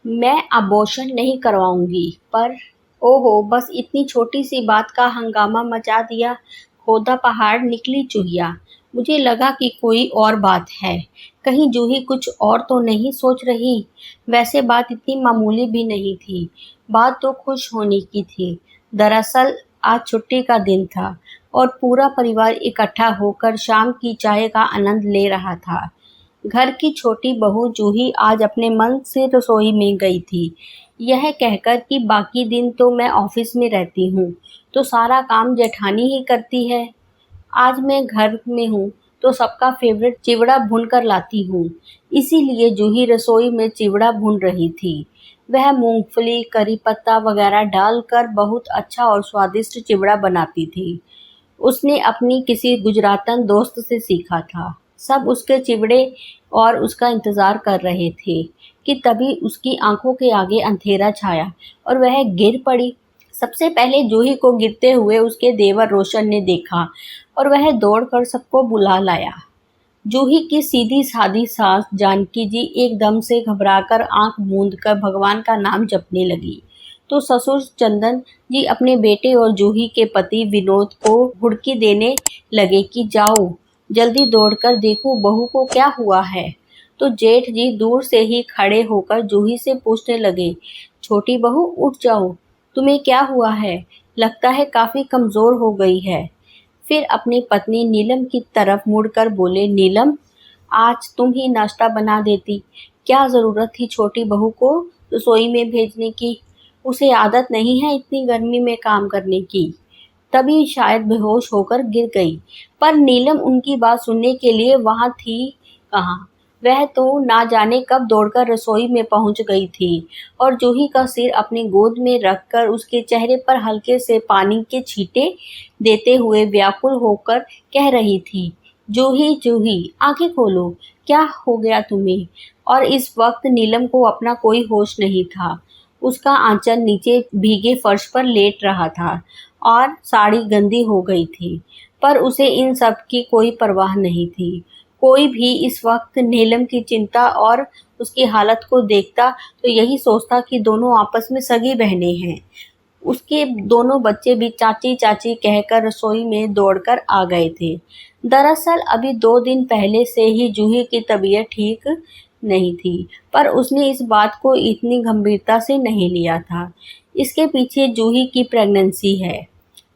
मैं अबॉर्शन नहीं करवाऊंगी, पर ओहो, बस इतनी छोटी सी बात का हंगामा मचा दिया। खोदा पहाड़ निकली चूहिया। मुझे लगा कि कोई और बात है। कहीं जूही कुछ और तो नहीं सोच रही। वैसे बात इतनी मामूली भी नहीं थी। बात तो खुश होने की थी। दरअसल आज छुट्टी का दिन था और पूरा परिवार इकट्ठा होकर शाम की चाय का आनंद ले रहा था। घर की छोटी बहू जूही आज अपने मन से रसोई में गई थी, यह कहकर कि बाकी दिन तो मैं ऑफिस में रहती हूँ, तो सारा काम जेठानी ही करती है। आज मैं घर में हूँ तो सबका फेवरेट चिवड़ा भून कर लाती हूँ। इसीलिए जूही रसोई में चिवड़ा भून रही थी। वह मूंगफली, करी पत्ता वगैरह डालकर बहुत अच्छा और स्वादिष्ट चिवड़ा बनाती थी। उसने अपनी किसी गुजरातन दोस्त से सीखा था। सब उसके चिवड़े और उसका इंतज़ार कर रहे थे कि तभी उसकी आंखों के आगे अंधेरा छाया और वह गिर पड़ी। सबसे पहले जूही को गिरते हुए उसके देवर रोशन ने देखा और वह दौड़कर सबको बुला लाया। जूही की सीधी-सादी सास जानकी जी एकदम से घबराकर आँख मूंदकर भगवान का नाम जपने लगी, तो ससुर चंदन जी अपने बेटे और जूही के पति विनोद को हुड़की देने लगे कि जाओ, जल्दी दौड़कर देखो बहू को क्या हुआ है। तो जेठ जी दूर से ही खड़े होकर जूही से पूछने लगे, छोटी बहू उठ जाओ, तुम्हें क्या हुआ है? लगता है काफ़ी कमज़ोर हो गई है। फिर अपनी पत्नी नीलम की तरफ मुड़कर बोले, नीलम, आज तुम ही नाश्ता बना देती। क्या ज़रूरत थी छोटी बहू को रसोई में भेजने की? उसे आदत नहीं है इतनी गर्मी में काम करने की। तभी शायद बेहोश होकर गिर गई। पर नीलम उनकी बात सुनने के लिए वहाँ थी कहाँ। वह तो ना जाने कब दौड़कर रसोई में पहुँच गई थी और जूही का सिर अपनी गोद में रखकर उसके चेहरे पर हल्के से पानी के छींटे देते हुए व्याकुल होकर कह रही थी, जूही जूही आंखें खोलो, क्या हो गया तुम्हें? और इस वक्त नीलम को अपना कोई होश नहीं था। उसका आंचल नीचे भीगे फर्श पर लेट रहा था और साड़ी गंदी हो गई थी, पर उसे इन सब की कोई परवाह नहीं थी। कोई भी इस वक्त नीलम की चिंता और उसकी हालत को देखता तो यही सोचता कि दोनों आपस में सगी बहनें हैं। उसके दोनों बच्चे भी चाची चाची कहकर रसोई में दौड़कर आ गए थे। दरअसल अभी 2 दिन पहले से ही जूही की तबीयत ठीक नहीं थी, पर उसने इस बात को इतनी गंभीरता से नहीं लिया था। इसके पीछे जूही की प्रेगनेंसी है,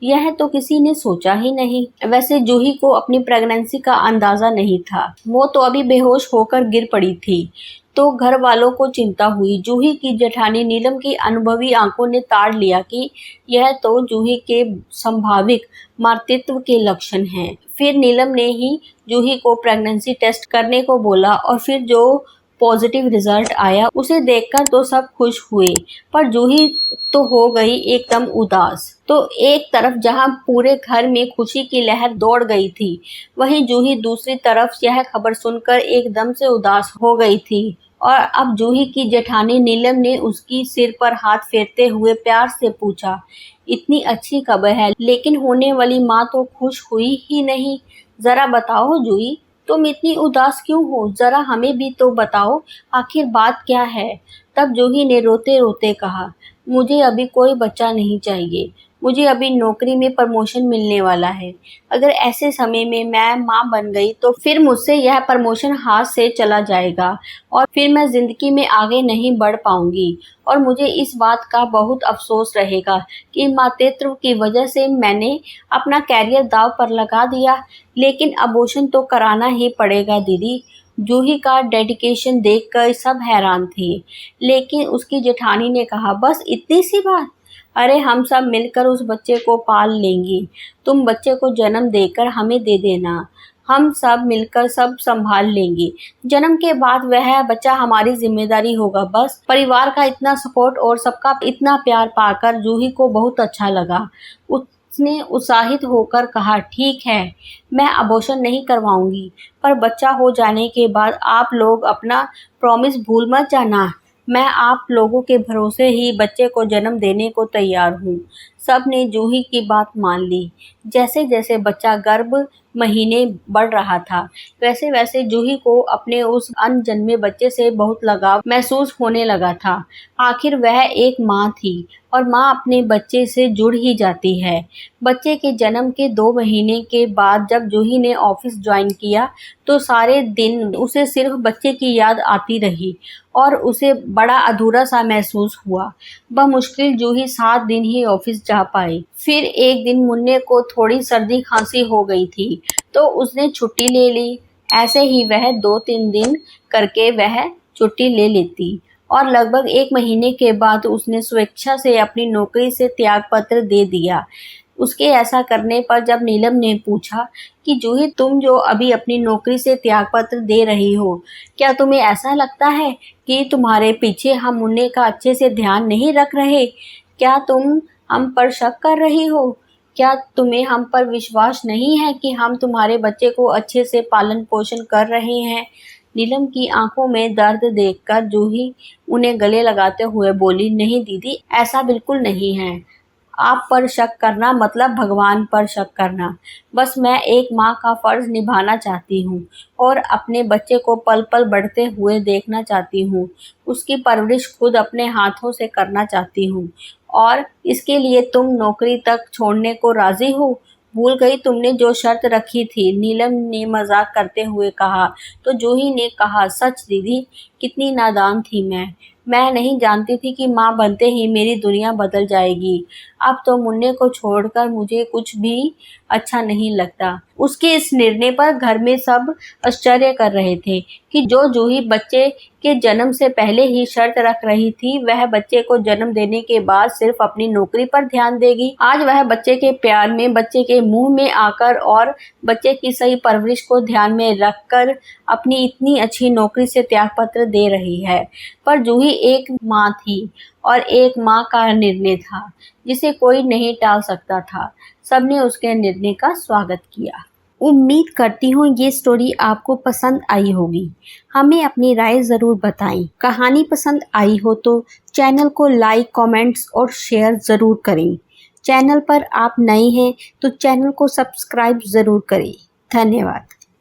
यह तो किसी ने सोचा ही नहीं। वैसे जूही को अपनी प्रेगनेंसी का अंदाजा नहीं था। वो तो अभी बेहोश होकर गिर पड़ी थी, तो घर वालों को चिंता हुई। जूही की जेठानी नीलम की अनुभवी आंखों ने ताड़ लिया कि यह तो जूही के संभावित मातृत्व के लक्षण हैं। फिर नीलम ने ही जूही को प्रेगनेंसी टेस्ट करने को बोला और फिर जो पॉजिटिव रिजल्ट आया उसे देखकर तो सब खुश हुए, पर जूही तो हो गई एकदम उदास। तो एक तरफ जहां पूरे घर में खुशी की लहर दौड़ गई थी, वहीं जूही दूसरी तरफ यह खबर सुनकर एकदम से उदास हो गई थी। और अब जूही की जेठानी नीलम ने उसकी सिर पर हाथ फेरते हुए प्यार से पूछा, इतनी अच्छी खबर है लेकिन होने वाली माँ तो खुश हुई ही नहीं। जरा बताओ जूही, तुम इतनी उदास क्यों हो? जरा हमें भी तो बताओ, आखिर बात क्या है? तब जूही ने रोते रोते कहा, मुझे अभी कोई बच्चा नहीं चाहिए। मुझे अभी नौकरी में प्रमोशन मिलने वाला है। अगर ऐसे समय में मैं माँ बन गई तो फिर मुझसे यह प्रमोशन हाथ से चला जाएगा और फिर मैं जिंदगी में आगे नहीं बढ़ पाऊंगी और मुझे इस बात का बहुत अफसोस रहेगा कि मातृत्व की वजह से मैंने अपना कैरियर दांव पर लगा दिया। लेकिन अबॉर्शन तो कराना ही पड़ेगा दीदी। जूही का डेडिकेशन देखकर सब हैरान थे, लेकिन उसकी जेठानी ने कहा, बस इतनी सी बात? अरे हम सब मिलकर उस बच्चे को पाल लेंगे। तुम बच्चे को जन्म देकर हमें दे देना, हम सब मिलकर सब संभाल लेंगे। जन्म के बाद वह बच्चा हमारी जिम्मेदारी होगा। बस परिवार का इतना सपोर्ट और सबका इतना प्यार पाकर जूही को बहुत अच्छा लगा। उसने उत्साहित होकर कहा, ठीक है, मैं अबॉर्शन नहीं करवाऊंगी, पर बच्चा हो जाने के बाद आप लोग अपना प्रॉमिस भूल मत जाना। मैं आप लोगों के भरोसे ही बच्चे को जन्म देने को तैयार हूँ। सब ने जूही की बात मान ली। जैसे जैसे बच्चा गर्भ महीने बढ़ रहा था, वैसे वैसे जूही को अपने उस अनजन्मे बच्चे से बहुत लगाव महसूस होने लगा था। आखिर वह एक माँ थी और माँ अपने बच्चे से जुड़ ही जाती है। बच्चे के जन्म के 2 महीने के बाद जब जूही ने ऑफिस ज्वाइन किया तो सारे दिन उसे सिर्फ बच्चे की याद आती रही और उसे बड़ा अधूरा सा महसूस हुआ। बमुश्किल जूही 7 दिन ही ऑफिस जा पाई। फिर एक दिन मुन्ने को थोड़ी सर्दी खांसी हो गई थी तो उसने छुट्टी ले ली। ऐसे ही वह 2-3 दिन करके वह छुट्टी ले लेती और लगभग 1 महीने के बाद उसने स्वेच्छा से अपनी नौकरी से त्यागपत्र दे दिया। उसके ऐसा करने पर जब नीलम ने पूछा कि जूही, तुम जो अभी अपनी नौकरी से त्यागपत्र दे रही हो, क्या तुम्हें ऐसा लगता है कि तुम्हारे पीछे हम मुन्ने का अच्छे से ध्यान नहीं रख रहे? क्या तुम हम पर शक कर रही हो? क्या तुम्हें हम पर विश्वास नहीं है कि हम तुम्हारे बच्चे को अच्छे से पालन पोषण कर रहे हैं? नीलम की आंखों में दर्द देखकर जूही उन्हें गले लगाते हुए बोली, नहीं दीदी, ऐसा बिल्कुल नहीं है। आप पर शक करना मतलब भगवान पर शक करना। बस मैं एक माँ का फर्ज निभाना चाहती हूँ और अपने बच्चे को पल पल बढ़ते हुए देखना चाहती हूँ। उसकी परवरिश खुद अपने हाथों से करना चाहती हूँ और इसके लिए तुम नौकरी तक छोड़ने को राजी हो? भूल गई तुमने जो शर्त रखी थी? नीलम ने मजाक करते हुए कहा। तो जूही ने कहा, सच दीदी, कितनी नादान थी मैं नहीं जानती थी कि माँ बनते ही मेरी दुनिया बदल जाएगी। अब तो मुन्ने को छोड़कर मुझे कुछ भी अच्छा नहीं लगता। उसके इस निर्णय पर घर में सब आश्चर्य कर रहे थे कि जो जूही बच्चे के जन्म से पहले ही शर्त रख रही थी, वह बच्चे को जन्म देने के बाद सिर्फ अपनी नौकरी पर ध्यान देगी। आज वह बच्चे के प्यार में, बच्चे के मुंह में आकर और बच्चे की सही परवरिश को ध्यान में रखकर अपनी इतनी अच्छी नौकरी से त्यागपत्र दे रही है। पर जूही एक माँ थी और एक माँ का निर्णय था जिसे कोई नहीं टाल सकता था। सबने उसके निर्णय का स्वागत किया। उम्मीद करती हूँ ये स्टोरी आपको पसंद आई होगी। हमें अपनी राय ज़रूर बताएं। कहानी पसंद आई हो तो चैनल को लाइक, कमेंट्स और शेयर ज़रूर करें। चैनल पर आप नए हैं तो चैनल को सब्सक्राइब ज़रूर करें। धन्यवाद।